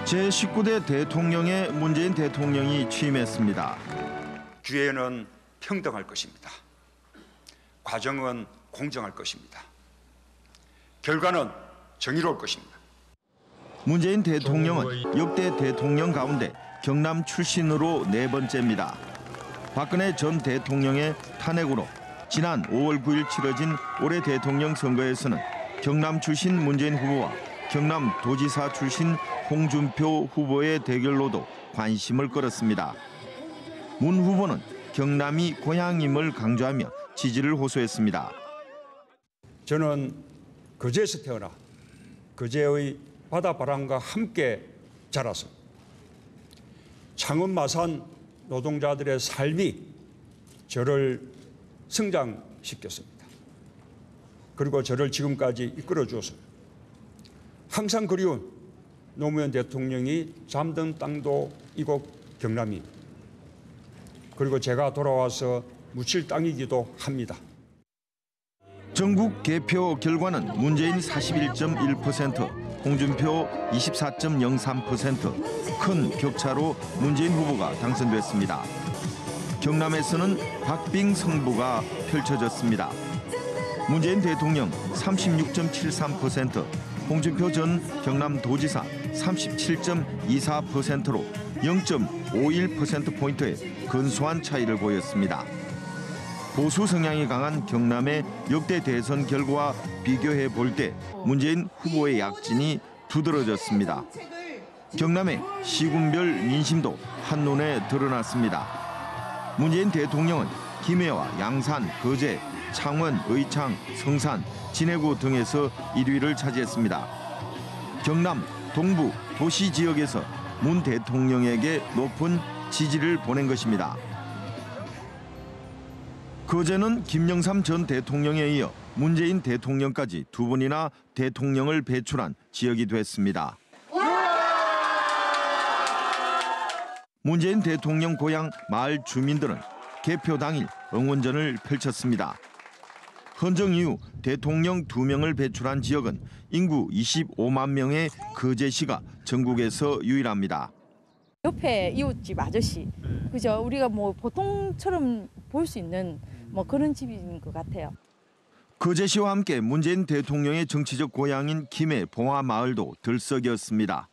제19대 대통령에 문재인 대통령이 취임했습니다. 기회는 평등할 것입니다. 과정은 공정할 것입니다. 결과는 정의로울 것입니다. 문재인 대통령은 역대 대통령 가운데 경남 출신으로 네 번째입니다. 박근혜 전 대통령의 탄핵으로 지난 5월 9일 치러진 올해 대통령 선거에서는 경남 출신 문재인 후보와 경남 도지사 출신 홍준표 후보의 대결로도 관심을 끌었습니다. 문 후보는 경남이 고향임을 강조하며 지지를 호소했습니다. 저는 거제에서 태어나 거제의 바다바람과 함께 자라서 창원 마산 노동자들의 삶이 저를 성장시켰습니다. 그리고 저를 지금까지 이끌어 주어서 항상 그리운 노무현 대통령이 잠든 땅도 이곳 경남이, 그리고 제가 돌아와서 묻힐 땅이기도 합니다. 전국 개표 결과는 문재인 41.1%, 홍준표 24.03%, 큰 격차로 문재인 후보가 당선됐습니다. 경남에서는 박빙 승부가 펼쳐졌습니다. 문재인 대통령 36.73%, 홍준표 전 경남도지사 37.24%로 0.51%포인트의 근소한 차이를 보였습니다. 보수 성향이 강한 경남의 역대 대선 결과와 비교해 볼 때 문재인 후보의 약진이 두드러졌습니다. 경남의 시군별 민심도 한눈에 드러났습니다. 문재인 대통령은 김해와 양산, 거제, 창원, 의창, 성산, 진해구 등에서 1위를 차지했습니다. 경남 동부 도시 지역에서 문 대통령에게 높은 지지를 보낸 것입니다. 거제는 김영삼 전 대통령에 이어 문재인 대통령까지 두 번이나 대통령을 배출한 지역이 됐습니다. 문재인 대통령 고향 마을 주민들은 개표 당일 응원전을 펼쳤습니다. 헌정 이후 대통령 2명을 배출한 지역은 인구 25만 명의 거제시가 전국에서 유일합니다. 옆에 이웃집 아저씨, 그죠? 우리가 뭐 보통처럼 볼 수 있는 뭐 그런 집인 것 같아요. 거제시와 함께 문재인 대통령의 정치적 고향인 김해 봉화 마을도 들썩였습니다.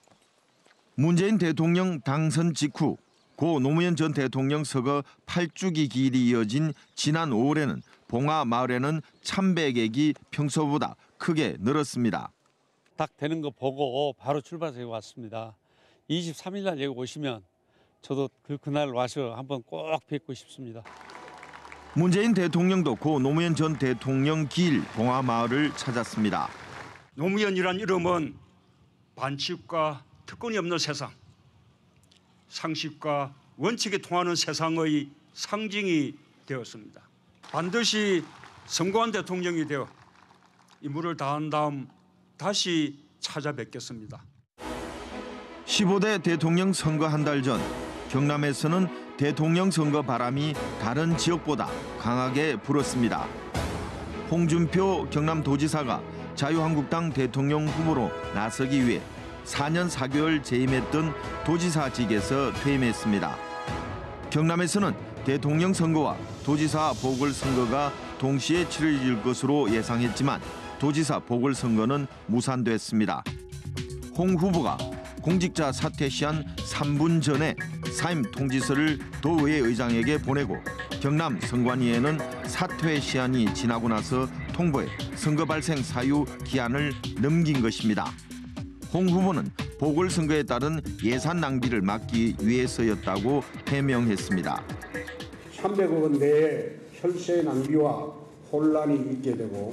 문재인 대통령 당선 직후 고 노무현 전 대통령 서거 8주기 기일이 이어진 지난 5월에는 봉화 마을에는 참배객이 평소보다 크게 늘었습니다. 딱 되는 거 보고 바로 출발해서 왔습니다. 23일 날 여기 오시면 저도 그날 와서 한번 꼭 뵙고 싶습니다. 문재인 대통령도 고 노무현 전 대통령 기일 봉화 마을을 찾았습니다. 노무현이란 이름은 반칙과 특권이 없는 세상, 상식과 원칙에 통하는 세상의 상징이 되었습니다. 반드시 성공한 대통령이 되어 임무를 다한 다음 다시 찾아뵙겠습니다. 15대 대통령 선거 한 달 전 경남에서는 대통령 선거 바람이 다른 지역보다 강하게 불었습니다. 홍준표 경남도지사가 자유한국당 대통령 후보로 나서기 위해 4년 4개월 재임했던 도지사직에서 퇴임했습니다. 경남에서는 대통령 선거와 도지사 보궐선거가 동시에 치러질 것으로 예상했지만 도지사 보궐선거는 무산됐습니다. 홍 후보가 공직자 사퇴 시한 3분 전에 사임 통지서를 도의회 의장에게 보내고 경남 선관위에는 사퇴 시한이 지나고 나서 통보해 선거 발생 사유 기한을 넘긴 것입니다. 홍 후보는 보궐선거에 따른 예산 낭비를 막기 위해서였다고 해명했습니다. 300억 원 내에 혈세 낭비와 혼란이 있게 되고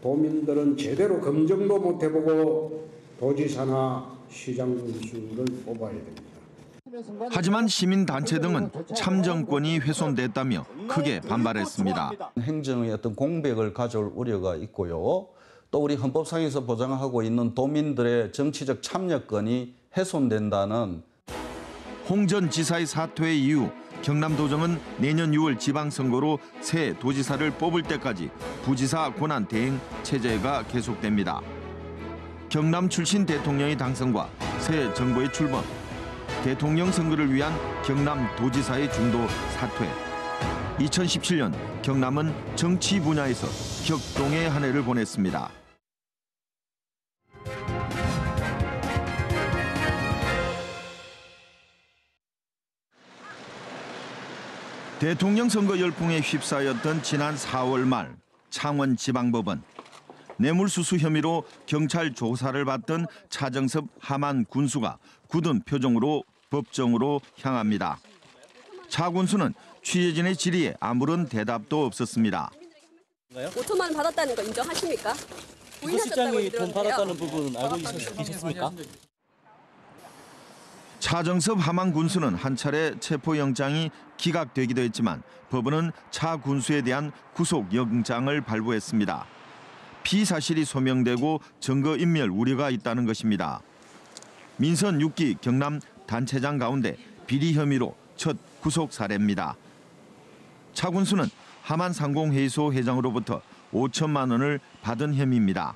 도민들은 제대로 검증도 못 해보고 도지사나 시장 군수를 뽑아야 됩니다. 하지만 시민단체 등은 참정권이 훼손됐다며 크게 반발했습니다. 행정의 어떤 공백을 가져올 우려가 있고요. 또 우리 헌법상에서 보장하고 있는 도민들의 정치적 참여권이 훼손된다는. 홍 전 지사의 사퇴 이후 경남도정은 내년 6월 지방선거로 새 도지사를 뽑을 때까지 부지사 권한 대행 체제가 계속됩니다. 경남 출신 대통령의 당선과 새 정부의 출범, 대통령 선거를 위한 경남 도지사의 중도 사퇴. 2017년 경남은 정치 분야에서 격동의 한 해를 보냈습니다. 대통령 선거 열풍에 휩싸였던 지난 4월 말 창원지방법원. 뇌물수수 혐의로 경찰 조사를 받던 차정섭 하만 군수가 굳은 표정으로 법정으로 향합니다. 차 군수는 취재진의 질의에 아무런 대답도 없었습니다. 5천만 원 받았다는 거 인정하십니까? 비서실장이 돈 받았다는 부분은 알고 계셨습니까? 차정섭 하만 군수는 한 차례 체포영장이 기각되기도 했지만 법원은 차 군수에 대한 구속영장을 발부했습니다. 피사실이 소명되고 증거인멸 우려가 있다는 것입니다. 민선 6기 경남 단체장 가운데 비리 혐의로 첫 구속 사례입니다. 차 군수는 하만 상공회의소 회장으로부터 5천만 원을 받은 혐의입니다.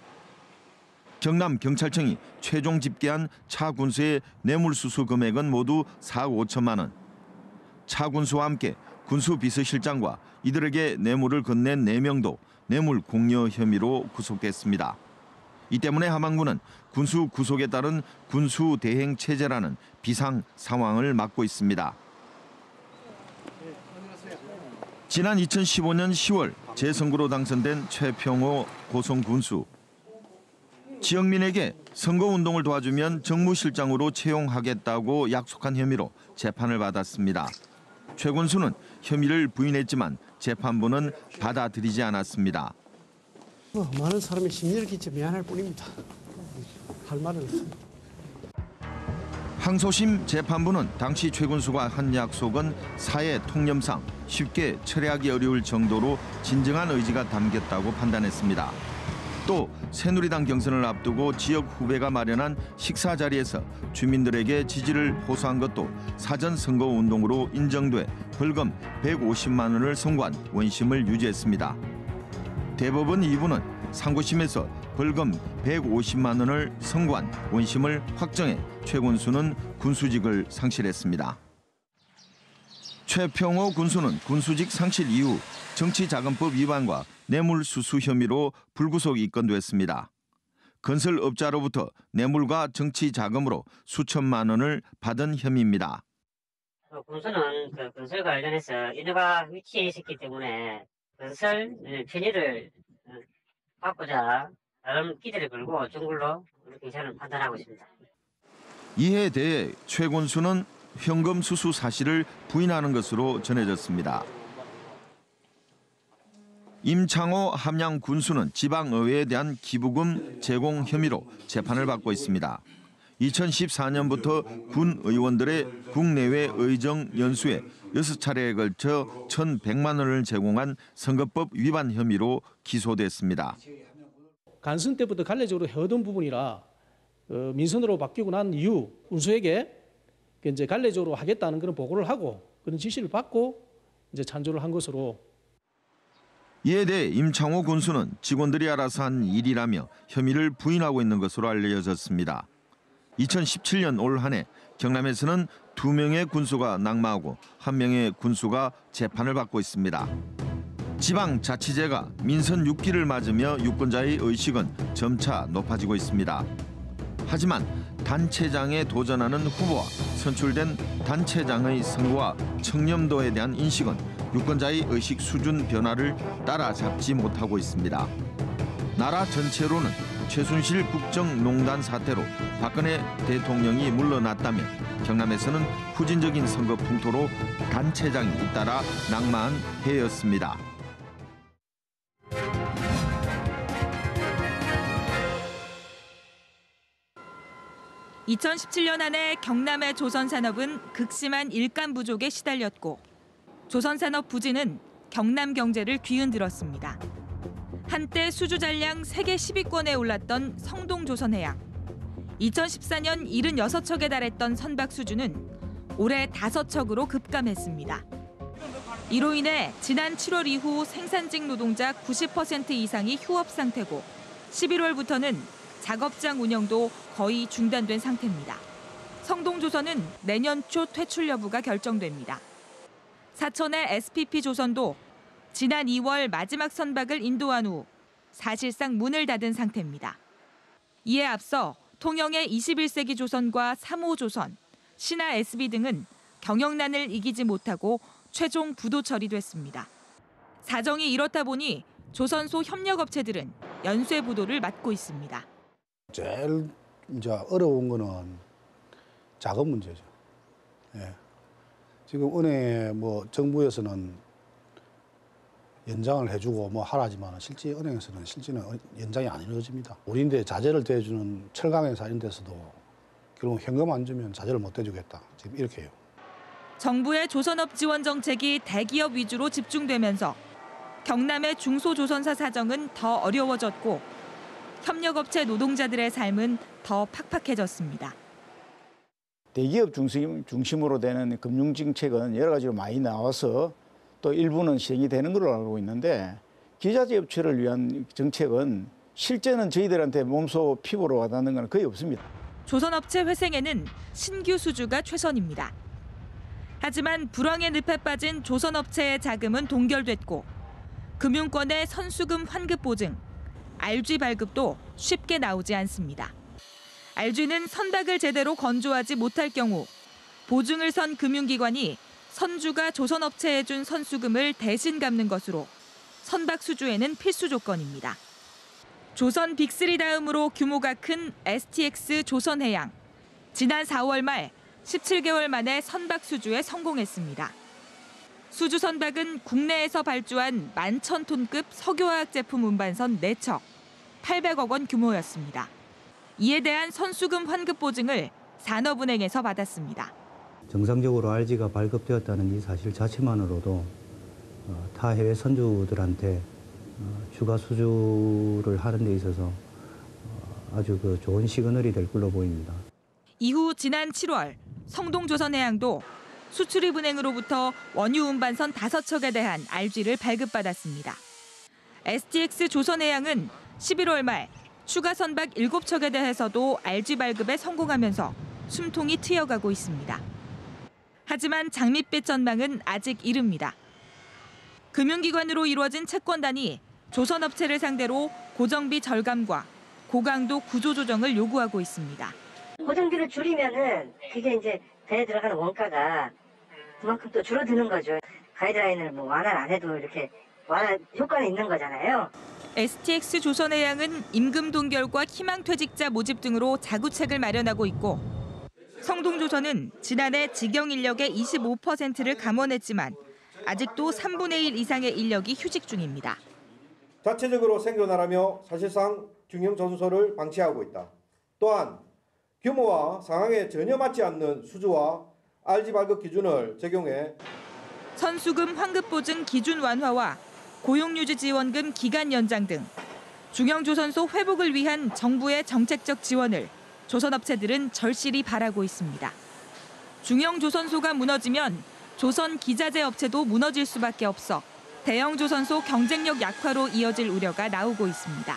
경남경찰청이 최종 집계한 차 군수의 뇌물수수 금액은 모두 4억 5천만 원. 차 군수와 함께 군수 비서실장과 이들에게 뇌물을 건넨 4명도 뇌물 공여 혐의로 구속됐습니다. 이 때문에 함안군은 군수 구속에 따른 군수 대행 체제라는 비상 상황을 맞고 있습니다. 지난 2015년 10월 재선거로 당선된 최평호 고성 군수. 지역민에게 선거운동을 도와주면 정무실장으로 채용하겠다고 약속한 혐의로 재판을 받았습니다. 최 군수는 혐의를 부인했지만 재판부는 받아들이지 않았습니다. 많은 사람의 심리를 끼쳐 미안할 뿐입니다. 할 말은 없습니다. 항소심 재판부는 당시 최 군수가 한 약속은 사회 통념상 쉽게 철회하기 어려울 정도로 진정한 의지가 담겼다고 판단했습니다. 또 새누리당 경선을 앞두고 지역 후배가 마련한 식사 자리에서 주민들에게 지지를 호소한 것도 사전 선거 운동으로 인정돼 벌금 150만 원을 선고한 원심을 유지했습니다. 대법원 2부는 상고심에서 벌금 150만 원을 선고한 원심을 확정해 최 군수는 군수직을 상실했습니다. 최평호 군수는 군수직 상실 이후 정치자금법 위반과 뇌물수수 혐의로 불구속 입건됐습니다. 건설업자로부터 뇌물과 정치자금으로 수천만 원을 받은 혐의입니다. 군수는 건설 관련해서 인허가 위치에 있었기 때문에 건설 편의를 받고자 나름 기대를 걸고 준 걸로 우리 경찰은 판단하고 있습니다. 이에 대해 최 군수는 현금 수수 사실을 부인하는 것으로 전해졌습니다. 임창호 함양 군수는 지방의회에 대한 기부금 제공 혐의로 재판을 받고 있습니다. 2014년부터 군 의원들의 국내외 의정 연수에 6차례에 걸쳐 1,100만 원을 제공한 선거법 위반 혐의로 기소됐습니다. 간선 때부터 관례적으로 해오던 부분이라 민선으로 바뀌고 난 이후 군수에게 이제 관례적으로 하겠다는 그런 보고를 하고 그런 지시를 받고 이제 찬조를 한 것으로. 이에 대해 임창호 군수는 직원들이 알아서 한 일이라며 혐의를 부인하고 있는 것으로 알려졌습니다. 2017년 올 한 해 경남에서는 2명의 군수가 낙마하고 1명의 군수가 재판을 받고 있습니다. 지방자치제가 민선 6기를 맞으며 유권자의 의식은 점차 높아지고 있습니다. 하지만 단체장에 도전하는 후보와 선출된 단체장의 선거와 청렴도에 대한 인식은 유권자의 의식 수준 변화를 따라잡지 못하고 있습니다. 나라 전체로는 최순실 국정농단 사태로 박근혜 대통령이 물러났다면 경남에서는 후진적인 선거 풍토로 단체장이 잇따라 낙마한 해였습니다. (2017년) 한 해 경남의 조선산업은 극심한 일감 부족에 시달렸고 조선산업 부진은 경남 경제를 뒤흔들었습니다. 한때 수주 잔량 세계 10위권에 올랐던 성동조선해양. 2014년 76척에 달했던 선박 수주는 올해 5척으로 급감했습니다. 이로 인해 지난 7월 이후 생산직 노동자 90% 이상이 휴업 상태고 11월부터는 작업장 운영도 거의 중단된 상태입니다. 성동조선은 내년 초 퇴출 여부가 결정됩니다. 사천의 SPP조선도 지난 2월 마지막 선박을 인도한 후 사실상 문을 닫은 상태입니다. 이에 앞서 통영의 21세기 조선과 3호 조선, 신화 SB 등은 경영난을 이기지 못하고 최종 부도 처리됐습니다. 사정이 이렇다 보니 조선소 협력업체들은 연쇄 부도를 맞고 있습니다. 제일 이제 어려운 거는 자금 문제죠. 예. 지금 은행에 정부에서는 연장을 해주고 하라지만 실제 은행에서는 실제는 연장이 안 이루어집니다. 우리인데 자재를 대주는 철강회사 이런 데서도 결국 현금 안 주면 자재를 못 대주겠다. 지금 이렇게 해요. 정부의 조선업 지원 정책이 대기업 위주로 집중되면서 경남의 중소조선사 사정은 더 어려워졌고 협력업체 노동자들의 삶은 더 팍팍해졌습니다. 대기업 중심으로 되는 금융정책은 여러 가지로 많이 나와서 또 일부는 시행이 되는 걸로 알고 있는데 기자재 업체를 위한 정책은 실제는 저희들한테 몸소 피부로 와닿는 건 거의 없습니다. 조선업체 회생에는 신규 수주가 최선입니다. 하지만 불황의 늪에 빠진 조선업체의 자금은 동결됐고 금융권의 선수금 환급 보증, RG 발급도 쉽게 나오지 않습니다. RG는 선박을 제대로 건조하지 못할 경우 보증을 선 금융기관이 선주가 조선업체에 준 선수금을 대신 갚는 것으로 선박 수주에는 필수 조건입니다. 조선 빅3 다음으로 규모가 큰 STX 조선해양. 지난 4월 말 17개월 만에 선박 수주에 성공했습니다. 수주 선박은 국내에서 발주한 11,000톤급 석유화학 제품 운반선 4척, 800억 원 규모였습니다. 이에 대한 선수금 환급 보증을 산업은행에서 받았습니다. 정상적으로 RG가 발급되었다는 이 사실 자체만으로도 타 해외 선주들한테 추가 수주를 하는 데 있어서 아주 좋은 시그널이 될 걸로 보입니다. 이후 지난 7월 성동조선해양도 수출입은행으로부터 원유 운반선 5척에 대한 RG를 발급받았습니다. STX 조선해양은 11월 말 추가 선박 7척에 대해서도 RG 발급에 성공하면서 숨통이 트여가고 있습니다. 하지만 장밋빛 전망은 아직 이릅니다. 금융기관으로 이루어진 채권단이 조선업체를 상대로 고정비 절감과 고강도 구조조정을 요구하고 있습니다. 고정비를 줄이면은 그게 이제 배에 들어가는 원가가 그만큼 또 줄어드는 거죠. 가이드라인을 완화를 안 해도 이렇게 완화 효과는 있는 거잖아요. STX 조선해양은 임금 동결과 희망퇴직자 모집 등으로 자구책을 마련하고 있고 성동조선은 지난해 직영 인력의 25%를 감원했지만 아직도 3분의 1 이상의 인력이 휴직 중입니다. 자체적으로 생존하라며 사실상 중형 조선소를 방치하고 있다. 또한 규모와 상황에 전혀 맞지 않는 수주와 RG 발급 기준을 적용해 선수금 환급 보증 기준 완화와 고용유지 지원금 기간 연장 등 중형조선소 회복을 위한 정부의 정책적 지원을 조선업체들은 절실히 바라고 있습니다. 중형조선소가 무너지면 조선 기자재 업체도 무너질 수밖에 없어 대형 조선소 경쟁력 약화로 이어질 우려가 나오고 있습니다.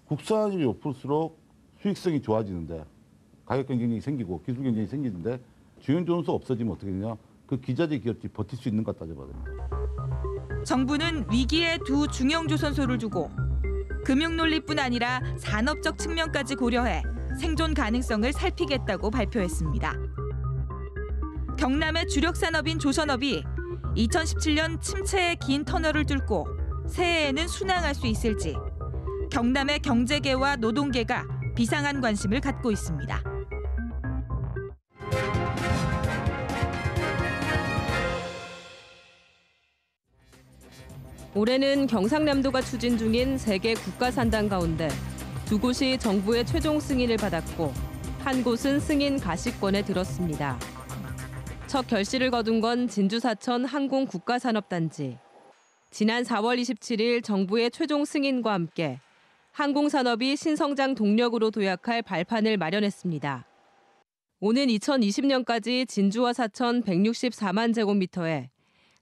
국산이 높을수록 수익성이 좋아지는데 가격 경쟁이 생기고 기술 경쟁이 생기는데 중형조선소 없어지면 어떻게 되냐? 그 기자재 기업들이 버틸 수 있는가 따져봐야 됩니다. 정부는 위기에 두 중형조선소를 두고 금융 논리뿐 아니라 산업적 측면까지 고려해 생존 가능성을 살피겠다고 발표했습니다. 경남의 주력 산업인 조선업이 2017년 침체의 긴 터널을 뚫고 새해에는 순항할 수 있을지 경남의 경제계와 노동계가 비상한 관심을 갖고 있습니다. 올해는 경상남도가 추진 중인 세계 국가산당 가운데 2곳이 정부의 최종 승인을 받았고 한 곳은 승인 가시권에 들었습니다. 첫 결실을 거둔 건 진주사천 항공국가산업단지. 지난 4월 27일 정부의 최종 승인과 함께 항공산업이 신성장 동력으로 도약할 발판을 마련했습니다. 오는 2020년까지 진주와 사천 164만 제곱미터에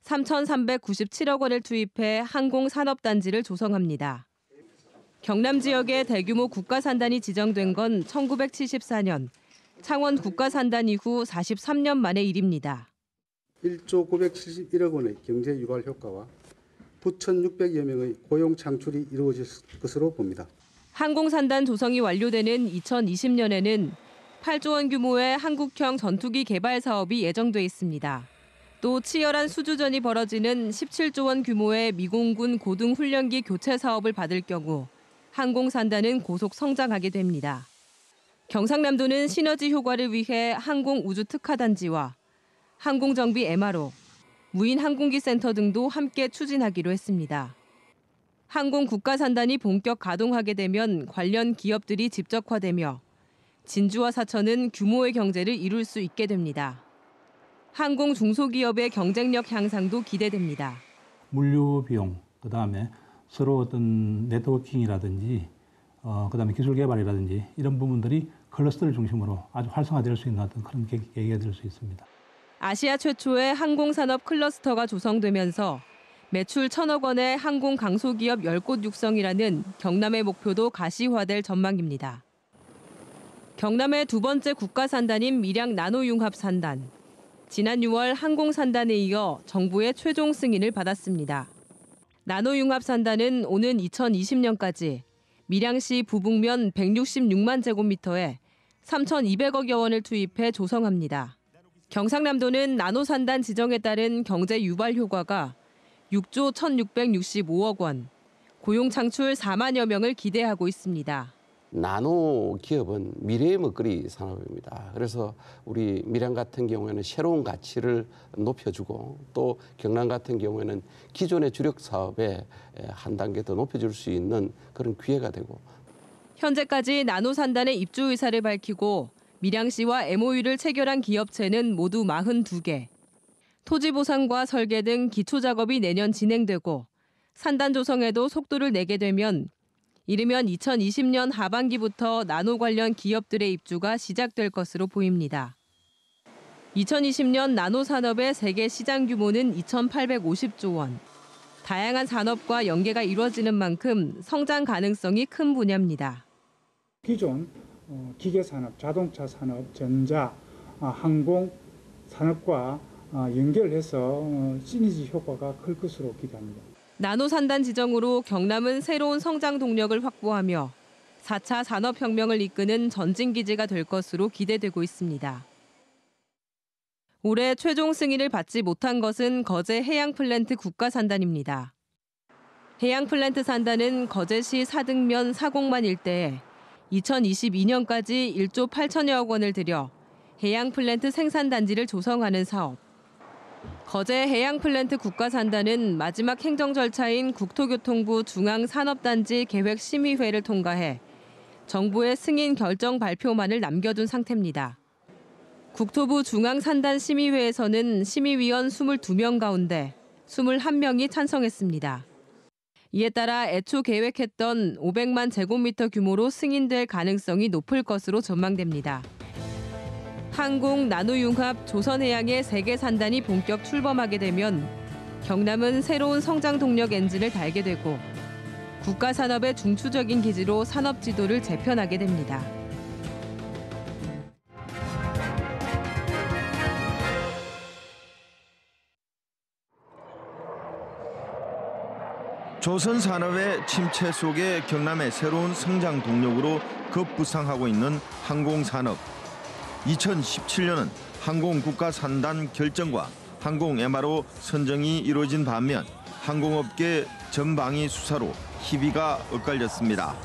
3,397억 원을 투입해 항공산업단지를 조성합니다. 경남 지역에 대규모 국가산단이 지정된 건 1974년 창원 국가산단 이후 43년 만의 일입니다. 1조 971억 원의 경제 유발 효과와 9,600여 명의 고용 창출이 이루어질 것으로 봅니다. 항공산단 조성이 완료되는 2020년에는 8조 원 규모의 한국형 전투기 개발 사업이 예정돼 있습니다. 또 치열한 수주전이 벌어지는 17조 원 규모의 미공군 고등 훈련기 교체 사업을 받을 경우 항공산단은 고속 성장하게 됩니다. 경상남도는 시너지 효과를 위해 항공우주특화단지와 항공정비 MRO, 무인항공기센터 등도 함께 추진하기로 했습니다. 항공국가산단이 본격 가동하게 되면 관련 기업들이 집적화되며 진주와 사천은 규모의 경제를 이룰 수 있게 됩니다. 항공 중소기업의 경쟁력 향상도 기대됩니다. 물류 비용, 그다음에 서로 어떤 네트워킹이라든지 그다음에 기술 개발이라든지 이런 부분들이 클러스터를 중심으로 아주 활성화될 수 있는 어떤 그런 계기가 될 수 있습니다. 아시아 최초의 항공산업 클러스터가 조성되면서 매출 1,000억 원의 항공 강소기업 10곳 육성이라는 경남의 목표도 가시화될 전망입니다. 경남의 두 번째 국가산단인 밀양 나노융합산단. 지난 6월 항공산단에 이어 정부의 최종 승인을 받았습니다. 나노융합산단은 오는 2020년까지 밀양시 부북면 166만 제곱미터에 3,200억여 원을 투입해 조성합니다. 경상남도는 나노산단 지정에 따른 경제 유발 효과가 6조 1,665억 원, 고용 창출 4만여 명을 기대하고 있습니다. 나노 기업은 미래의 먹거리 산업입니다. 그래서 우리 밀양 같은 경우에는 새로운 가치를 높여주고 또 경남 같은 경우에는 기존의 주력 사업에 한 단계 더 높여줄 수 있는 그런 기회가 되고. 현재까지 나노산단의 입주 의사를 밝히고 밀양시와 MOU를 체결한 기업체는 모두 42개. 토지 보상과 설계 등 기초 작업이 내년 진행되고 산단 조성에도 속도를 내게 되면 이르면 2020년 하반기부터 나노 관련 기업들의 입주가 시작될 것으로 보입니다. 2020년 나노 산업의 세계 시장 규모는 2,850조 원. 다양한 산업과 연계가 이루어지는 만큼 성장 가능성이 큰 분야입니다. 기존 기계산업, 자동차 산업, 전자, 항공 산업과 연결해서 시너지 효과가 클 것으로 기대합니다. 나노산단 지정으로 경남은 새로운 성장 동력을 확보하며 4차 산업혁명을 이끄는 전진기지가 될 것으로 기대되고 있습니다. 올해 최종 승인을 받지 못한 것은 거제 해양플랜트 국가산단입니다. 해양플랜트 산단은 거제시 사등면 사공만 일대에 2022년까지 1조 8천여억 원을 들여 해양플랜트 생산단지를 조성하는 사업. 거제 해양플랜트 국가산단은 마지막 행정 절차인 국토교통부 중앙산업단지 계획심의회를 통과해 정부의 승인 결정 발표만을 남겨둔 상태입니다. 국토부 중앙산단심의회에서는 심의위원 22명 가운데 21명이 찬성했습니다. 이에 따라 애초 계획했던 500만 제곱미터 규모로 승인될 가능성이 높을 것으로 전망됩니다. 항공, 나노융합, 조선해양의 3개 산단이 본격 출범하게 되면 경남은 새로운 성장 동력 엔진을 달게 되고 국가산업의 중추적인 기지로 산업 지도를 재편하게 됩니다. 조선 산업의 침체 속에 경남의 새로운 성장 동력으로 급부상하고 있는 항공산업. 2017년은 항공국가산단 결정과 항공 MRO 선정이 이루어진 반면 항공업계 전방위 수사로 희비가 엇갈렸습니다.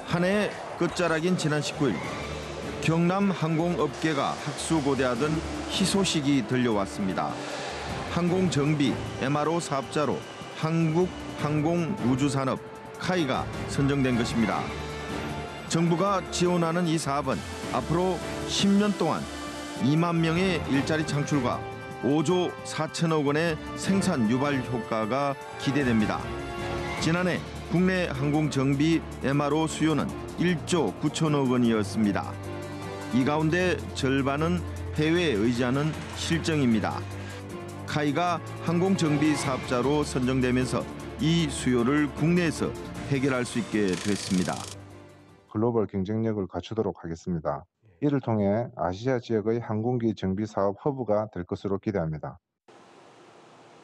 한 해의 끝자락인 지난 19일 경남 항공업계가 학수고대하던 희소식이 들려왔습니다. 항공정비 MRO 사업자로 한국항공우주산업 카이가 선정된 것입니다. 정부가 지원하는 이 사업은 앞으로 10년 동안 2만 명의 일자리 창출과 5조 4천억 원의 생산 유발 효과가 기대됩니다. 지난해 국내 항공 정비 MRO 수요는 1조 9천억 원이었습니다. 이 가운데 절반은 해외에 의지하는 실정입니다. 카이가 항공 정비 사업자로 선정되면서 이 수요를 국내에서 해결할 수 있게 됐습니다. 글로벌 경쟁력을 갖추도록 하겠습니다. 이를 통해 아시아 지역의 항공기 정비 사업 허브가 될 것으로 기대합니다.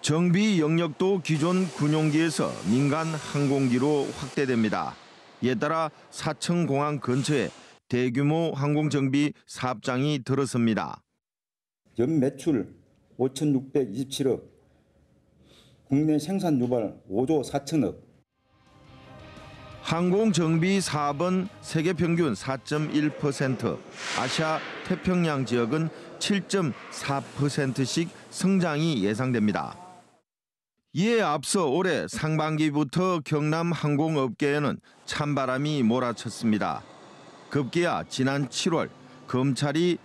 정비 영역도 기존 군용기에서 민간 항공기로 확대됩니다. 이에 따라 사천공항 근처에 대규모 항공정비 사업장이 들어섭니다. 연 매출 5,627억, 국내 생산 유발 5조 4천억. 항공정비 사업은 세계 평균 4.1%, 아시아 태평양 지역은 7.4%씩 성장이 예상됩니다. 이에 앞서 올해 상반기부터 경남 항공업계에는 찬바람이 몰아쳤습니다. 급기야 지난 7월 검찰이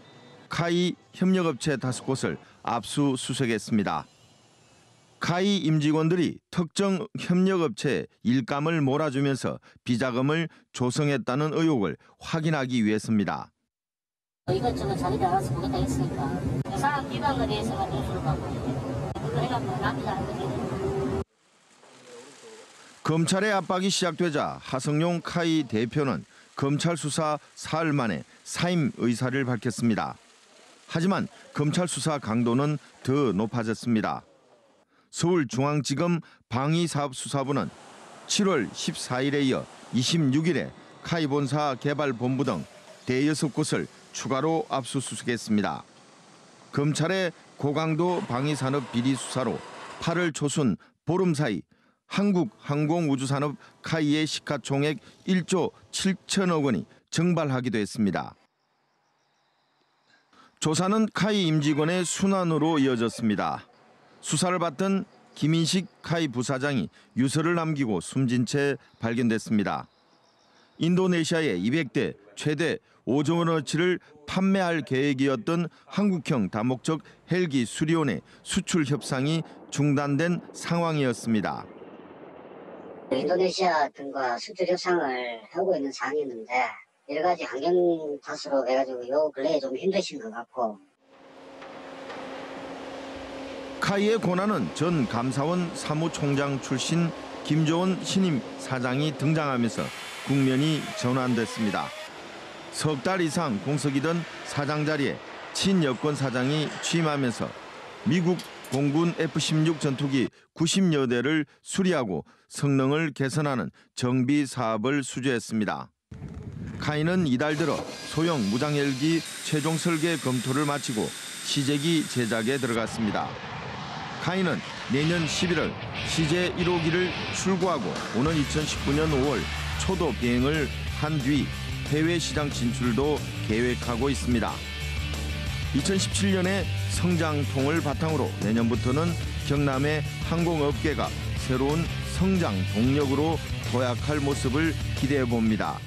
카이 협력업체 5곳을 압수수색했습니다. 카이 임직원들이 특정 협력업체에 일감을 몰아주면서 비자금을 조성했다는 의혹을 확인하기 위해서입니다. 이것저것 자기들 알아서 보겠다 했으니까 그 사람 비방에 대해서만 인수를 받고 그거 해갖고 납니다 안 되거든요. 검찰의 압박이 시작되자 하성룡 카이 대표는 검찰 수사 사흘 만에 사임 의사를 밝혔습니다. 하지만 검찰 수사 강도는 더 높아졌습니다. 서울중앙지검 방위사업수사부는 7월 14일에 이어 26일에 카이 본사 개발본부 등 대여섯 곳을 추가로 압수수색했습니다. 검찰의 고강도 방위산업 비리 수사로 8월 초순 보름 사이 한국항공우주산업 카이의 시가총액 1조 7천억 원이 증발하기도 했습니다. 조사는 카이 임직원의 순환으로 이어졌습니다. 수사를 받던 김인식 카이 부사장이 유서를 남기고 숨진 채 발견됐습니다. 인도네시아에 200대 최대 5조 원어치를 판매할 계획이었던 한국형 다목적 헬기 수리온의 수출 협상이 중단된 상황이었습니다. 인도네시아 등과 수출 협상을 하고 있는 상황이었는데 여러 가지 환경 탓으로 해가지고 요 근래에 좀 힘드신 것 같고. 카이의 권한은 전 감사원 사무총장 출신 김조원 신임 사장이 등장하면서 국면이 전환됐습니다. 석 달 이상 공석이던 사장 자리에 친여권 사장이 취임하면서 미국 공군 F-16 전투기 90여 대를 수리하고 성능을 개선하는 정비 사업을 수주했습니다. 카이는 이달 들어 소형 무장 헬기 최종 설계 검토를 마치고 시제기 제작에 들어갔습니다. 카이는 내년 11월 시제 1호기를 출고하고 오는 2019년 5월 초도 비행을 한 뒤 해외 시장 진출도 계획하고 있습니다. 2017년에 성장통을 바탕으로 내년부터는 경남의 항공업계가 새로운 성장 동력으로 도약할 모습을 기대해 봅니다.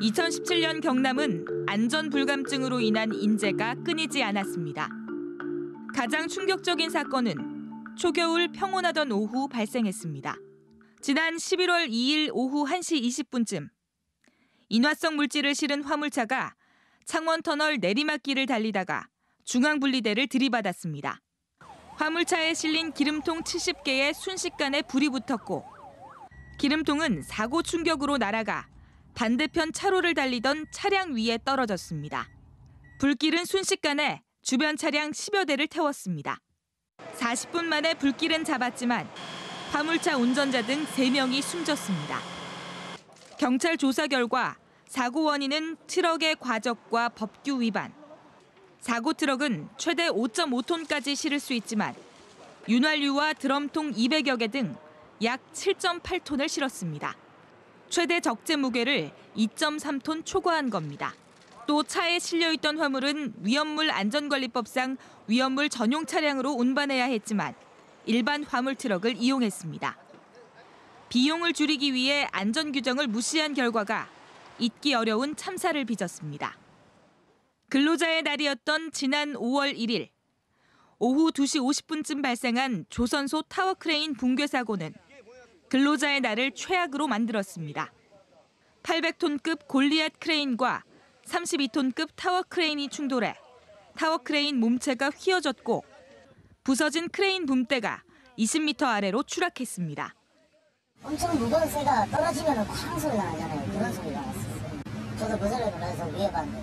(2017년) 경남은 안전 불감증으로 인한 인재가 끊이지 않았습니다. 가장 충격적인 사건은 초겨울 평온하던 오후 발생했습니다. 지난 11월 2일 오후 1시 20분쯤 인화성 물질을 실은 화물차가 창원터널 내리막길을 달리다가 중앙분리대를 들이받았습니다. 화물차에 실린 기름통 70개에 순식간에 불이 붙었고 기름통은 사고 충격으로 날아가 반대편 차로를 달리던 차량 위에 떨어졌습니다. 불길은 순식간에 주변 차량 10여 대를 태웠습니다. 40분 만에 불길은 잡았지만 화물차 운전자 등 3명이 숨졌습니다. 경찰 조사 결과 사고 원인은 트럭의 과적과 법규 위반. 사고 트럭은 최대 5.5톤까지 실을 수 있지만 윤활유와 드럼통 200여 개 등 약 7.8톤을 실었습니다. 최대 적재 무게를 2.3톤 초과한 겁니다. 또 차에 실려있던 화물은 위험물 안전관리법상 위험물 전용 차량으로 운반해야 했지만 일반 화물 트럭을 이용했습니다. 비용을 줄이기 위해 안전규정을 무시한 결과가 잊기 어려운 참사를 빚었습니다. 근로자의 날이었던 지난 5월 1일 오후 2시 50분쯤 발생한 조선소 타워크레인 붕괴 사고는 근로자의 날을 최악으로 만들었습니다. 800톤급 골리앗 크레인과 32톤급 타워크레인이 충돌해 타워크레인 몸체가 휘어졌고 부서진 크레인 붐대가 20m 아래로 추락했습니다. 엄청 무거운 새가 떨어지면 쾅 소리가 나잖아요. 그런 소리가 났었어요. 저도 그 소리를 나서 위에 봤는데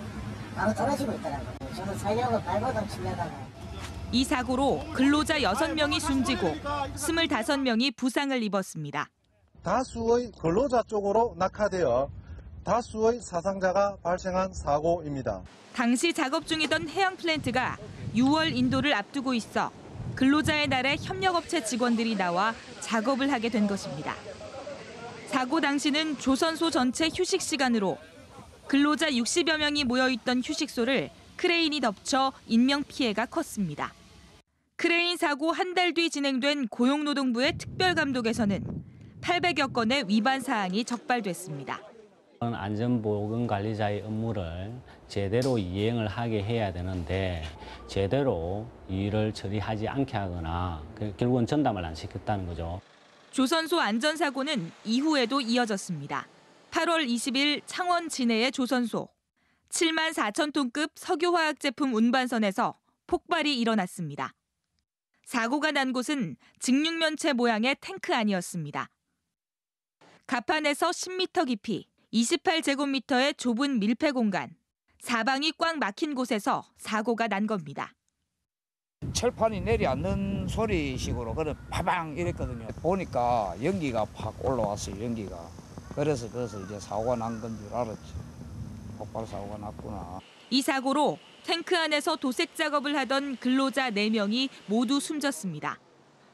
바로 떨어지고 있더라고요. 저도 살려고 발버둥 치려다가. 이 사고로 근로자 6명이 숨지고 25명이 부상을 입었습니다. 다수의 근로자 쪽으로 낙하되어 다수의 사상자가 발생한 사고입니다. 당시 작업 중이던 해양 플랜트가 6월 인도를 앞두고 있어 근로자의 날에 협력업체 직원들이 나와 작업을 하게 된 것입니다. 사고 당시는 조선소 전체 휴식 시간으로 근로자 60여 명이 모여있던 휴식소를 크레인이 덮쳐 인명피해가 컸습니다. 크레인 사고 한 달 뒤 진행된 고용노동부의 특별감독에서는 800여 건의 위반 사항이 적발됐습니다. 안전보건관리자의 업무를 제대로 이행을 하게 해야 되는데 제대로 일을 처리하지 않게 하거나 결국은 전담을 안 시켰다는 거죠. 조선소 안전사고는 이후에도 이어졌습니다. 8월 20일 창원 진해의 조선소. 7만 4천 톤급 석유화학 제품 운반선에서 폭발이 일어났습니다. 사고가 난 곳은 직육면체 모양의 탱크 안이었습니다. 갑판에서 10m 깊이, 28제곱미터의 좁은 밀폐 공간, 사방이 꽉 막힌 곳에서 사고가 난 겁니다. 철판이 내려앉는 소리식으로 그런 파방 이랬거든요. 보니까 연기가 팍 올라왔어요. 연기가. 그래서 이제 사고가 난 건 줄 알았지. 폭발 사고가 났구나. 이 사고로 탱크 안에서 도색 작업을 하던 근로자 4명이 모두 숨졌습니다.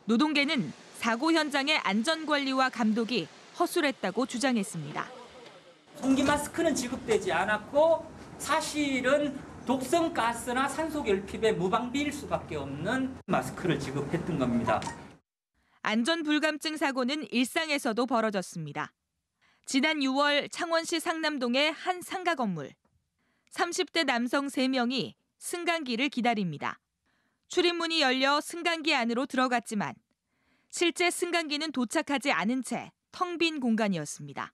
노동계는 사고 현장의 안전관리와 감독이 허술했다고 주장했습니다. 공기 마스크는 지급되지 않았고 사실은 독성 가스나 산소 결핍의 무방비일 수밖에 없는 마스크를 지급했던 겁니다. 안전 불감증 사고는 일상에서도 벌어졌습니다. 지난 6월 창원시 상남동의 한 상가 건물. 30대 남성 3명이 승강기를 기다립니다. 출입문이 열려 승강기 안으로 들어갔지만 실제 승강기는 도착하지 않은 채 텅 빈 공간이었습니다.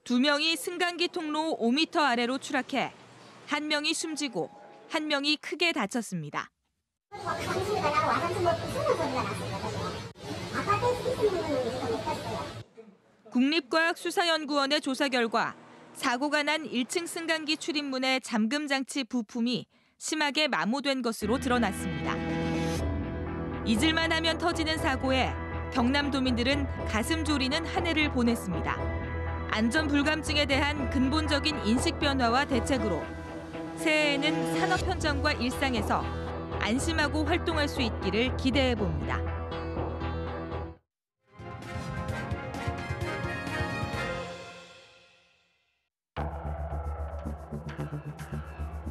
2명이 승강기 통로 5m 아래로 추락해 1명이 숨지고 1명이 크게 다쳤습니다. 국립과학수사연구원의 조사 결과 사고가 난 1층 승강기 출입문의 잠금 장치 부품이 심하게 마모된 것으로 드러났습니다. 잊을만 하면 터지는 사고에 경남도민들은 가슴 졸이는 한 해를 보냈습니다. 안전 불감증에 대한 근본적인 인식 변화와 대책으로 새해에는 산업 현장과 일상에서 안심하고 활동할 수 있기를 기대해 봅니다.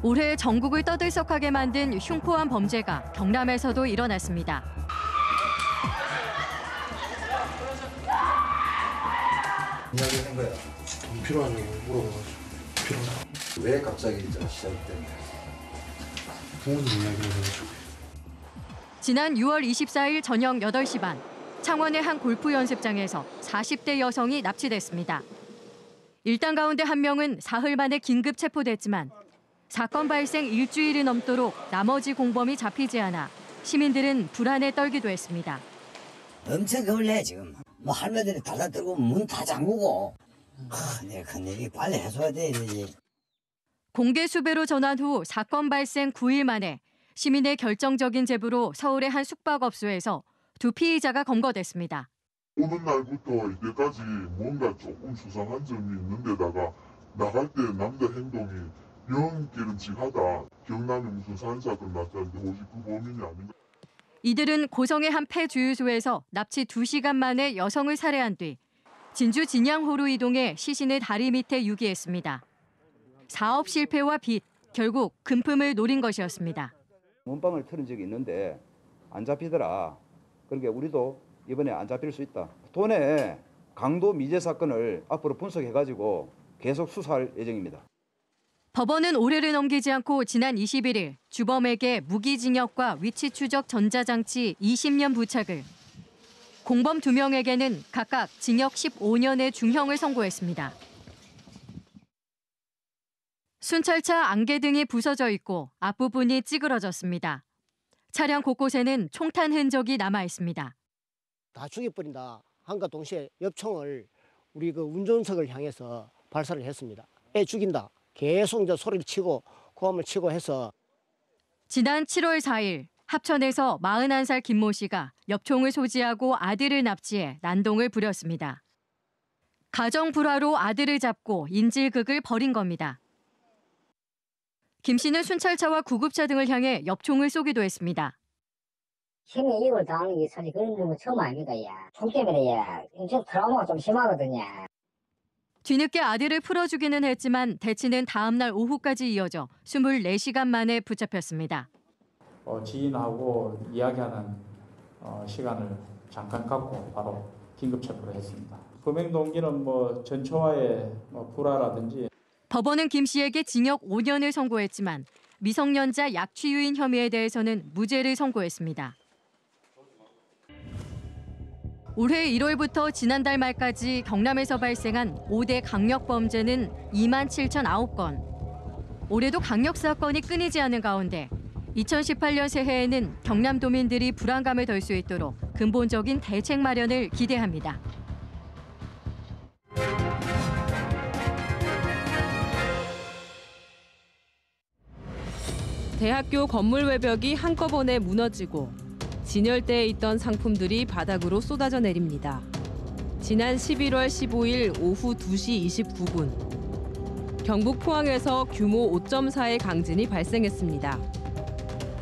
올해 전국을 떠들썩하게 만든 흉포한 범죄가 경남에서도 일어났습니다. 이야기하는 거야. 필요하냐고 물어봐가지고 필요하다. 왜 갑자기 시작됐냐? 부모님 이야기를 해가지고. 지난 6월 24일 저녁 8시 반 창원의 한 골프 연습장에서 40대 여성이 납치됐습니다. 일당 가운데 1명은 사흘 만에 긴급 체포됐지만 사건 발생 일주일이 넘도록 나머지 공범이 잡히지 않아 시민들은 불안에 떨기도 했습니다. 엄청 겁내 지금. 뭐 할머니들이 닫아 들고 문 다 잠그고. 내가 큰일이 빨리 해줘야 되지. 공개 수배로 전환 후 사건 발생 9일 만에 시민의 결정적인 제보로 서울의 한 숙박업소에서 2 피의자가 검거됐습니다. 오는 날부터 이때까지 뭔가 조금 수상한 점이 있는데다가 나갈 때 남자 행동이 영 기름직하다. 경남에 무슨 살인사건 났다는데 혹시 그 범인이 아닌가? 이들은 고성의 한 폐주유소에서 납치 2시간 만에 여성을 살해한 뒤 진주 진양호로 이동해 시신을 다리 밑에 유기했습니다. 사업 실패와 빚, 결국 금품을 노린 것이었습니다. 문방을 털은 적이 있는데 안 잡히더라. 그러니까 우리도 이번에 안 잡힐 수 있다. 돈의 강도 미제 사건을 앞으로 분석해가지고 계속 수사할 예정입니다. 법원은 올해를 넘기지 않고 지난 21일 주범에게 무기징역과 위치 추적 전자장치 20년 부착을, 공범 2명에게는 각각 징역 15년의 중형을 선고했습니다. 순찰차 안개등이 부서져 있고 앞부분이 찌그러졌습니다. 차량 곳곳에는 총탄 흔적이 남아 있습니다. 다 죽여버린다. 함과 동시에 엽총을 우리 그 운전석을 향해서 발사를 했습니다. 애 죽인다. 계속 이제 소리를 치고 고함을 치고 해서 지난 7월 4일 합천에서 41살 김모 씨가 엽총을 소지하고 아들을 납치해 난동을 부렸습니다. 가정 불화로 아들을 잡고 인질극을 벌인 겁니다. 김 씨는 순찰차와 구급차 등을 향해 엽총을 쏘기도 했습니다. 힘이 이걸 당하는 게 사실 그런 거 처음 아닙니까? 야. 총 때문에 좀 트라우마가 좀 심하거든요. 뒤늦게 아들을 풀어주기는 했지만 대치는 다음 날 오후까지 이어져 24시간 만에 붙잡혔습니다. 지인하고 이야기하는 시간을 잠깐 갖고 바로 긴급 체포를 했습니다. 범행 동기는 전처와의 불화라든지. 법원은 김 씨에게 징역 5년을 선고했지만 미성년자 약취유인 혐의에 대해서는 무죄를 선고했습니다. 올해 1월부터 지난달 말까지 경남에서 발생한 5대 강력범죄는 27,009건. 올해도 강력사건이 끊이지 않은 가운데 2018년 새해에는 경남도민들이 불안감을 덜 수 있도록 근본적인 대책 마련을 기대합니다. 대학교 건물 외벽이 한꺼번에 무너지고 진열대에 있던 상품들이 바닥으로 쏟아져 내립니다. 지난 11월 15일 오후 2시 29분 경북 포항에서 규모 5.4의 강진이 발생했습니다.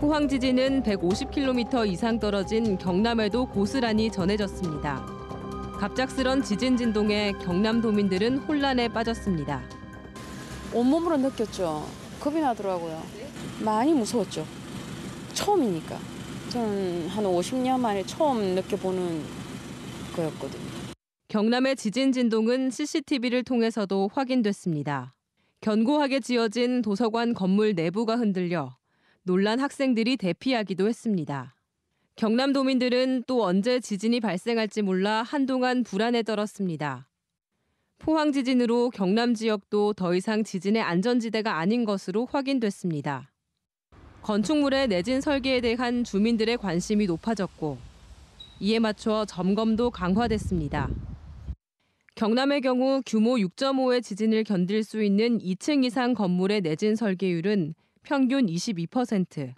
포항 지진은 150km 이상 떨어진 경남에도 고스란히 전해졌습니다. 갑작스런 지진 진동에 경남도민들은 혼란에 빠졌습니다. 온몸으로 느꼈죠. 겁이 나더라고요. 많이 무서웠죠. 처음이니까. 저는 한 50년 만에 처음 느껴보는 거였거든요. 경남의 지진 진동은 CCTV를 통해서도 확인됐습니다. 견고하게 지어진 도서관 건물 내부가 흔들려 놀란 학생들이 대피하기도 했습니다. 경남도민들은 또 언제 지진이 발생할지 몰라 한동안 불안에 떨었습니다. 포항 지진으로 경남 지역도 더 이상 지진의 안전지대가 아닌 것으로 확인됐습니다. 건축물의 내진 설계에 대한 주민들의 관심이 높아졌고 이에 맞춰 점검도 강화됐습니다. 경남의 경우 규모 6.5의 지진을 견딜 수 있는 2층 이상 건물의 내진 설계율은 평균 22%,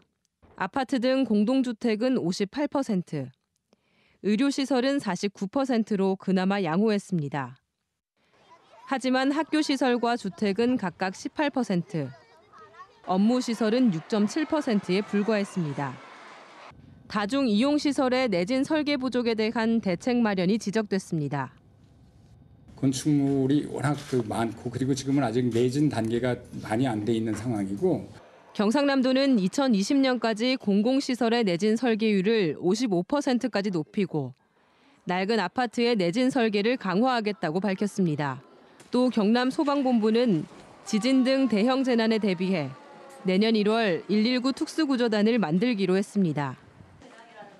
아파트 등 공동주택은 58%, 의료시설은 49%로 그나마 양호했습니다. 하지만 학교시설과 주택은 각각 18%, 업무시설은 6.7%에 불과했습니다. 다중이용시설의 내진 설계 부족에 대한 대책 마련이 지적됐습니다. 건축물이 워낙 많고 그리고 지금은 아직 내진 단계가 많이 안 돼 있는 상황이고 경상남도는 2020년까지 공공시설의 내진 설계율을 55%까지 높이고 낡은 아파트의 내진 설계를 강화하겠다고 밝혔습니다. 또 경남소방본부는 지진 등 대형 재난에 대비해 내년 1월 119 특수구조단을 만들기로 했습니다.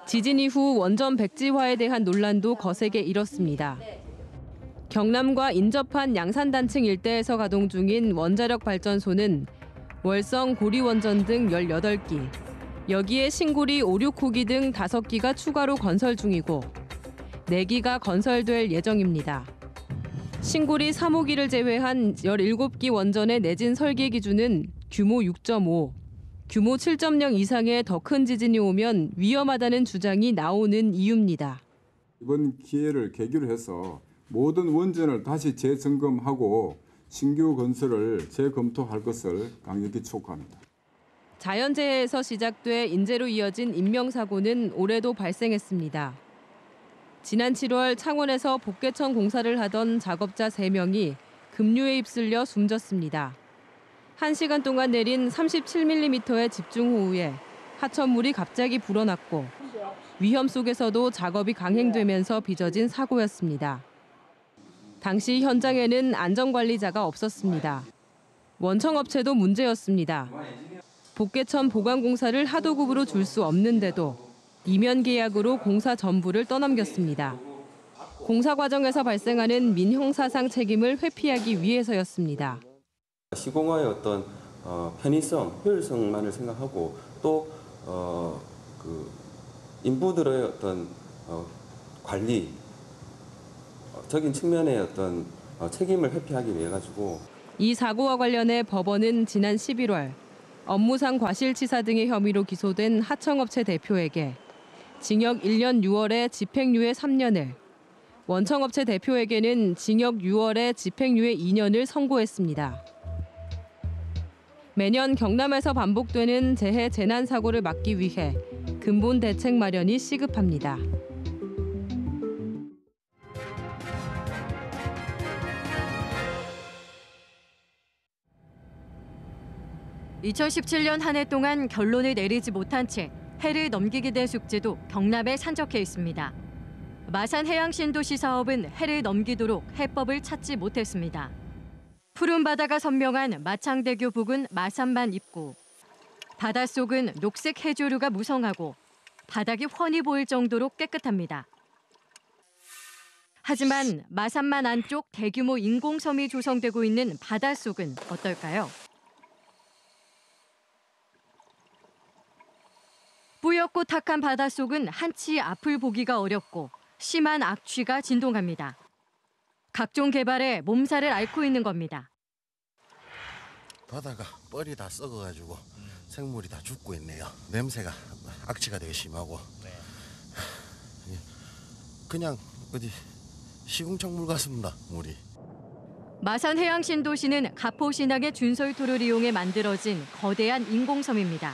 지진 이후 원전 백지화에 대한 논란도 거세게 일었습니다. 경남과 인접한 양산단층 일대에서 가동 중인 원자력 발전소는 월성 고리원전 등 18기, 여기에 신고리 5, 6호기 등 5기가 추가로 건설 중이고 4기가 건설될 예정입니다. 신고리 3호기를 제외한 17기 원전의 내진 설계 기준은 규모 6.5, 규모 7.0 이상의 더 큰 지진이 오면 위험하다는 주장이 나오는 이유입니다. 이번 기회를 계기로 해서 모든 원전을 다시 재점검하고 신규 건설을 재검토할 것을 강력히 촉구합니다. 자연재해에서 시작돼 인재로 이어진 인명사고는 올해도 발생했습니다. 지난 7월 창원에서 복개천 공사를 하던 작업자 3명이 급류에 휩쓸려 숨졌습니다. 1시간 동안 내린 37mm의 집중호우에 하천물이 갑자기 불어났고 위험 속에서도 작업이 강행되면서 빚어진 사고였습니다. 당시 현장에는 안전관리자가 없었습니다. 원청업체도 문제였습니다. 복개천 보강공사를 하도급으로 줄 수 없는데도 이면 계약으로 공사 전부를 떠넘겼습니다. 공사 과정에서 발생하는 민형사상 책임을 회피하기 위해서였습니다. 시공화의 어떤 편의성, 효율성만을 생각하고 또 인부들의 어떤 관리 법적인 측면의 어떤 책임을 회피하기 위해 가지고 이 사고와 관련해 법원은 지난 11월 업무상 과실치사 등의 혐의로 기소된 하청업체 대표에게 징역 1년 6월에 집행유예 3년을, 원청업체 대표에게는 징역 6월에 집행유예 2년을 선고했습니다. 매년 경남에서 반복되는 재해 재난사고를 막기 위해 근본 대책 마련이 시급합니다. (2017년) 한 해 동안 결론을 내리지 못한 채 해를 넘기게 된 숙제도 경남에 산적해 있습니다. 마산 해양신도시 사업은 해를 넘기도록 해법을 찾지 못했습니다. 푸른 바다가 선명한 마창대교 부근 마산만 입구. 바닷속은 녹색 해조류가 무성하고 바닥이 훤히 보일 정도로 깨끗합니다. 하지만 마산만 안쪽 대규모 인공섬이 조성되고 있는 바닷속은 어떨까요? 뿌옇고 탁한 바닷속은 한치 앞을 보기가 어렵고 심한 악취가 진동합니다. 각종 개발에 몸살을 앓고 있는 겁니다. 바다가 뻘이 다 썩어가지고 생물이 다 죽고 있네요. 냄새가 악취가 되게 심하고 그냥 어디 시궁창물 같습니다. 물이. 마산 해양신도시는 가포신항의 준설토를 이용해 만들어진 거대한 인공섬입니다.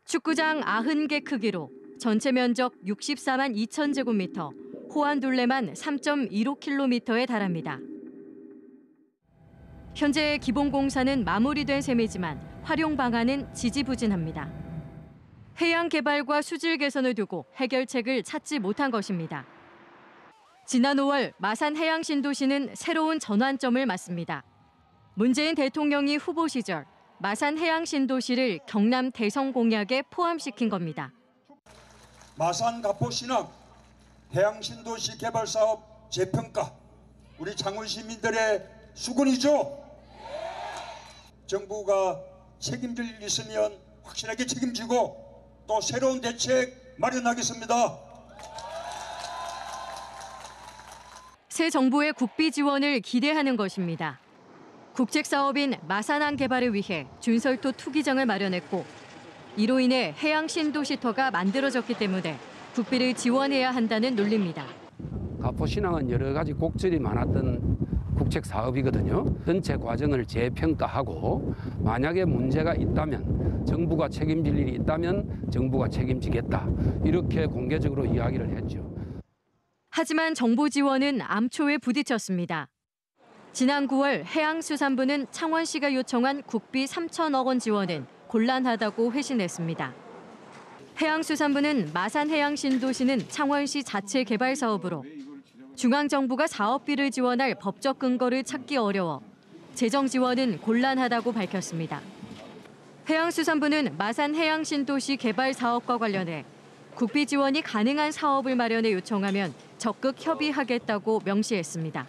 축구장 90개 크기로 전체 면적 64만 2천 제곱미터, 호안 둘레만 3.15km에 달합니다. 현재 기본 공사는 마무리된 셈이지만 활용 방안은 지지부진합니다. 해양 개발과 수질 개선을 두고 해결책을 찾지 못한 것입니다. 지난 5월 마산 해양신도시는 새로운 전환점을 맞습니다. 문재인 대통령이 후보 시절 마산 해양신도시를 경남 대성 공약에 포함시킨 겁니다. 마산 가포신항 해양신도시 개발사업 재평가, 우리 창원 시민들의 수건이죠. 정부가 책임질 일 있으면 확실하게 책임지고 또 새로운 대책 마련하겠습니다. 새 정부의 국비 지원을 기대하는 것입니다. 국책사업인 마산항 개발을 위해 준설토 투기장을 마련했고 이로 인해 해양신도시터가 만들어졌기 때문에 국비를 지원해야 한다는 논리입니다. 가포신항은 여러 가지 곡절이 많았던 국책 사업이거든요. 전체 과정을 재평가하고 만약에 문제가 있다면 정부가 책임질 일이 있다면 정부가 책임지겠다. 이렇게 공개적으로 이야기를 했죠. 하지만 정부 지원은 암초에 부딪혔습니다. 지난 9월 해양수산부는 창원시가 요청한 국비 3천억 원 지원은 곤란하다고 회신했습니다. 해양수산부는 마산해양신도시는 창원시 자체 개발 사업으로 중앙정부가 사업비를 지원할 법적 근거를 찾기 어려워 재정 지원은 곤란하다고 밝혔습니다. 해양수산부는 마산해양신도시 개발 사업과 관련해 국비 지원이 가능한 사업을 마련해 요청하면 적극 협의하겠다고 명시했습니다.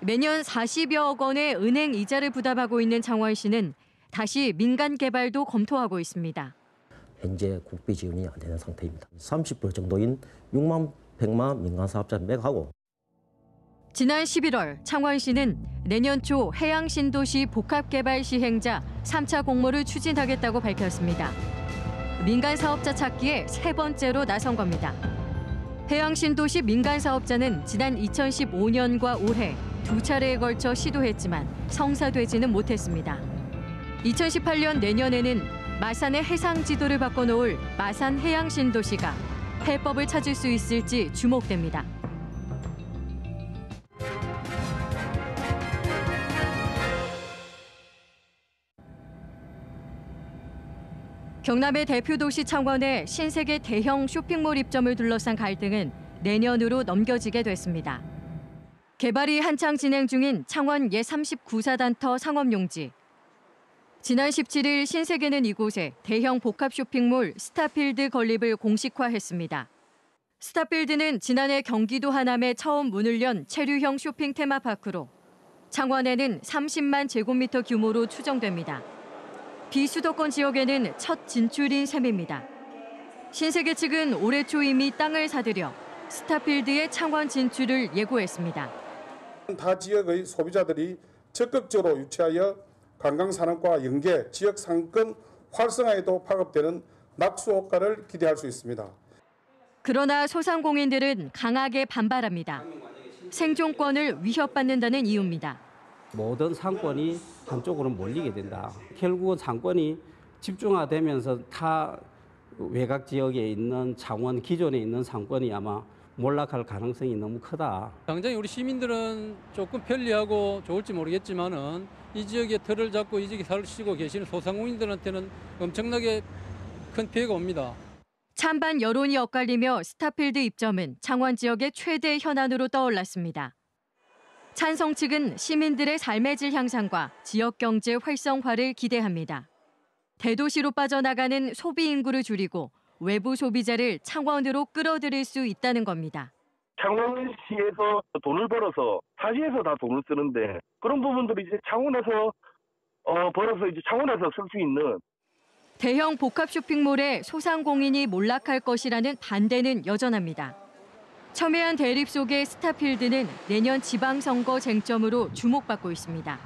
매년 40여억 원의 은행 이자를 부담하고 있는 창원시는 다시 민간 개발도 검토하고 있습니다. 현재 국비 지원이 안 되는 상태입니다. 30% 정도인 6만 100만 민간 사업자 매각하고. 지난 11월 창원시는 내년 초 해양신도시 복합개발 시행자 3차 공모를 추진하겠다고 밝혔습니다. 민간 사업자 찾기에 세 번째로 나선 겁니다. 해양신도시 민간 사업자는 지난 2015년과 올해 두 차례에 걸쳐 시도했지만 성사되지는 못했습니다. 2018년 내년에는 마산의 해상 지도를 바꿔놓을 마산 해양신도시가 해법을 찾을 수 있을지 주목됩니다. 경남의 대표 도시 창원의 신세계 대형 쇼핑몰 입점을 둘러싼 갈등은 내년으로 넘겨지게 됐습니다. 개발이 한창 진행 중인 창원 예39사단터 상업용지. 지난 17일 신세계는 이곳에 대형 복합 쇼핑몰 스타필드 건립을 공식화했습니다. 스타필드는 지난해 경기도 하남에 처음 문을 연 체류형 쇼핑 테마파크로 창원에는 30만 제곱미터 규모로 추정됩니다. 비수도권 지역에는 첫 진출인 셈입니다. 신세계 측은 올해 초 이미 땅을 사들여 스타필드의 창원 진출을 예고했습니다. 타 지역의 소비자들이 적극적으로 유치하여 관광산업과 연계, 지역 상권 활성화에도 파급되는 낙수 효과를 기대할 수 있습니다. 그러나 소상공인들은 강하게 반발합니다. 생존권을 위협받는다는 이유입니다. 모든 상권이 한쪽으로 몰리게 된다. 결국은 상권이 집중화되면서 타 외곽 지역에 있는 창원 기존에 있는 상권이 아마 몰락할 가능성이 너무 크다. 당장에 우리 시민들은 조금 편리하고 좋을지 모르겠지만은 이 지역에 틀을 잡고 이 지역에 살시고 계시는 소상공인들한테는 엄청나게 큰 피해가 옵니다. 찬반 여론이 엇갈리며 스타필드 입점은 창원 지역의 최대 현안으로 떠올랐습니다. 찬성 측은 시민들의 삶의 질 향상과 지역 경제 활성화를 기대합니다. 대도시로 빠져나가는 소비 인구를 줄이고 외부 소비자를 창원으로 끌어들일 수 있다는 겁니다. 창원시에서 돈을 벌어서 타지에서 다 돈을 쓰는데 그런 부분들이 이제 창원에서 벌어서 이제 창원에서 쓸 수 있는 대형 복합 쇼핑몰에 소상공인이 몰락할 것이라는 반대는 여전합니다. 첨예한 대립 속의 스타필드는 내년 지방선거 쟁점으로 주목받고 있습니다.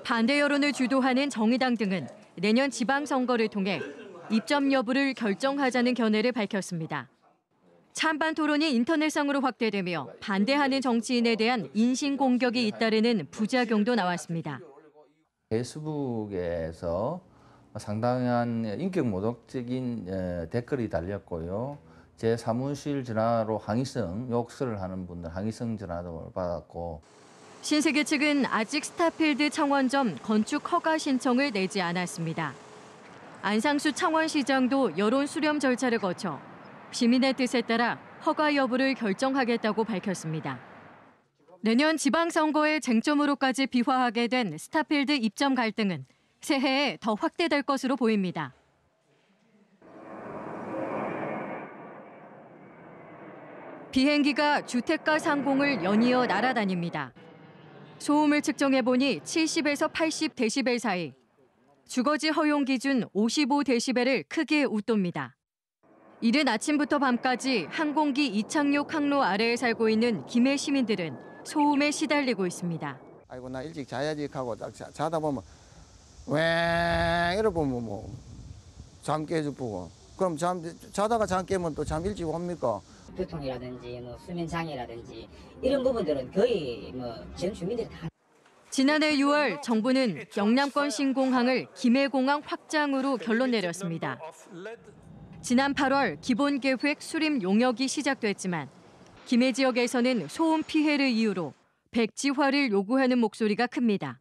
반대 여론을 주도하는 정의당 등은 내년 지방선거를 통해 입점 여부를 결정하자는 견해를 밝혔습니다. 찬반 토론이 인터넷상으로 확대되며 반대하는 정치인에 대한 인신공격이 잇따르는 부작용도 나왔습니다. 페이스북에서 상당한 인격 모독적인 댓글이 달렸고요. 제 사무실 전화로 항의성, 욕설을 하는 분들 항의성 전화도 받았고. 신세계 측은 아직 스타필드 창원점 건축 허가 신청을 내지 않았습니다. 안상수 창원시장도 여론 수렴 절차를 거쳐 시민의 뜻에 따라 허가 여부를 결정하겠다고 밝혔습니다. 내년 지방선거의 쟁점으로까지 비화하게 된 스타필드 입점 갈등은 새해에 더 확대될 것으로 보입니다. 비행기가 주택가 상공을 연이어 날아다닙니다. 소음을 측정해보니 70에서 80데시벨 사이, 주거지 허용 기준 55데시벨을 크게 웃돕니다. 이른 아침부터 밤까지 항공기 이착륙 항로 아래에 살고 있는 김해 시민들은 소음에 시달리고 있습니다. 아이고 나 일찍 자야지 하고 딱 자다 보면 왱 이러 보면 뭐 잠 깨주고 그럼 자다가 잠 깨면 또 잠 일찍 옵니까? 교통이라든지 뭐 수면 장애라든지 이런 부분들은 거의 전 주민들이 다. 지난해 6월 정부는 영남권 신공항을 김해공항 확장으로 결론 내렸습니다. 지난 8월 기본계획 수립 용역이 시작됐지만 김해 지역에서는 소음 피해를 이유로 백지화를 요구하는 목소리가 큽니다.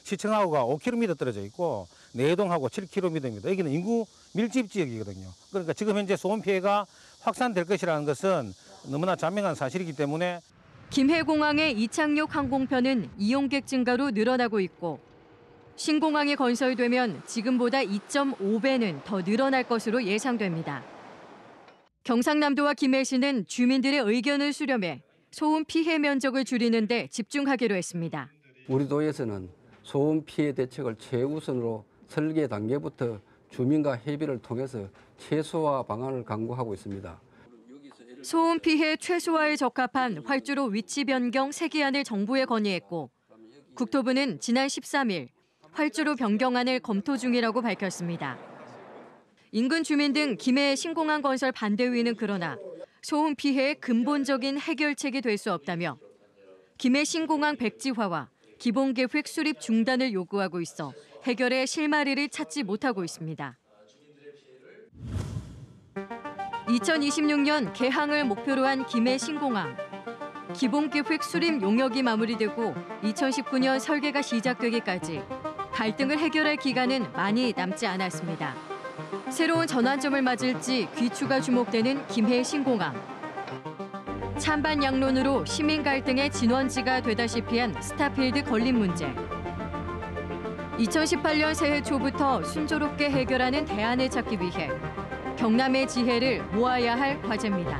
시청하고가 5km 떨어져 있고 내동하고 7km입니다. 여기는 인구 밀집 지역이거든요. 그러니까 지금 현재 소음 피해가 확산될 것이라는 것은 너무나 자명한 사실이기 때문에 김해공항의 이착륙 항공편은 이용객 증가로 늘어나고 있고 신공항이 건설되면 지금보다 2.5배는 더 늘어날 것으로 예상됩니다. 경상남도와 김해시는 주민들의 의견을 수렴해 소음 피해 면적을 줄이는 데 집중하기로 했습니다. 우리 도에서는 소음 피해 대책을 최우선으로 설계 단계부터 주민과 협의를 통해서 최소화 방안을 강구하고 있습니다. 소음 피해 최소화에 적합한 활주로 위치 변경 3개안을 정부에 건의했고 국토부는 지난 13일 활주로 변경안을 검토 중이라고 밝혔습니다. 인근 주민 등 김해 신공항 건설 반대위는 그러나 소음 피해의 근본적인 해결책이 될 수 없다며 김해 신공항 백지화와 기본계획 수립 중단을 요구하고 있어 해결의 실마리를 찾지 못하고 있습니다. 2026년 개항을 목표로 한 김해 신공항. 기본계획 수립 용역이 마무리되고 2019년 설계가 시작되기까지 갈등을 해결할 기간은 많이 남지 않았습니다. 새로운 전환점을 맞을지 귀추가 주목되는 김해 신공항. 찬반 양론으로 시민 갈등의 진원지가 되다시피 한 스타필드 건립 문제. 2018년 새해 초부터 순조롭게 해결하는 대안을 찾기 위해 경남의 지혜를 모아야 할 과제입니다.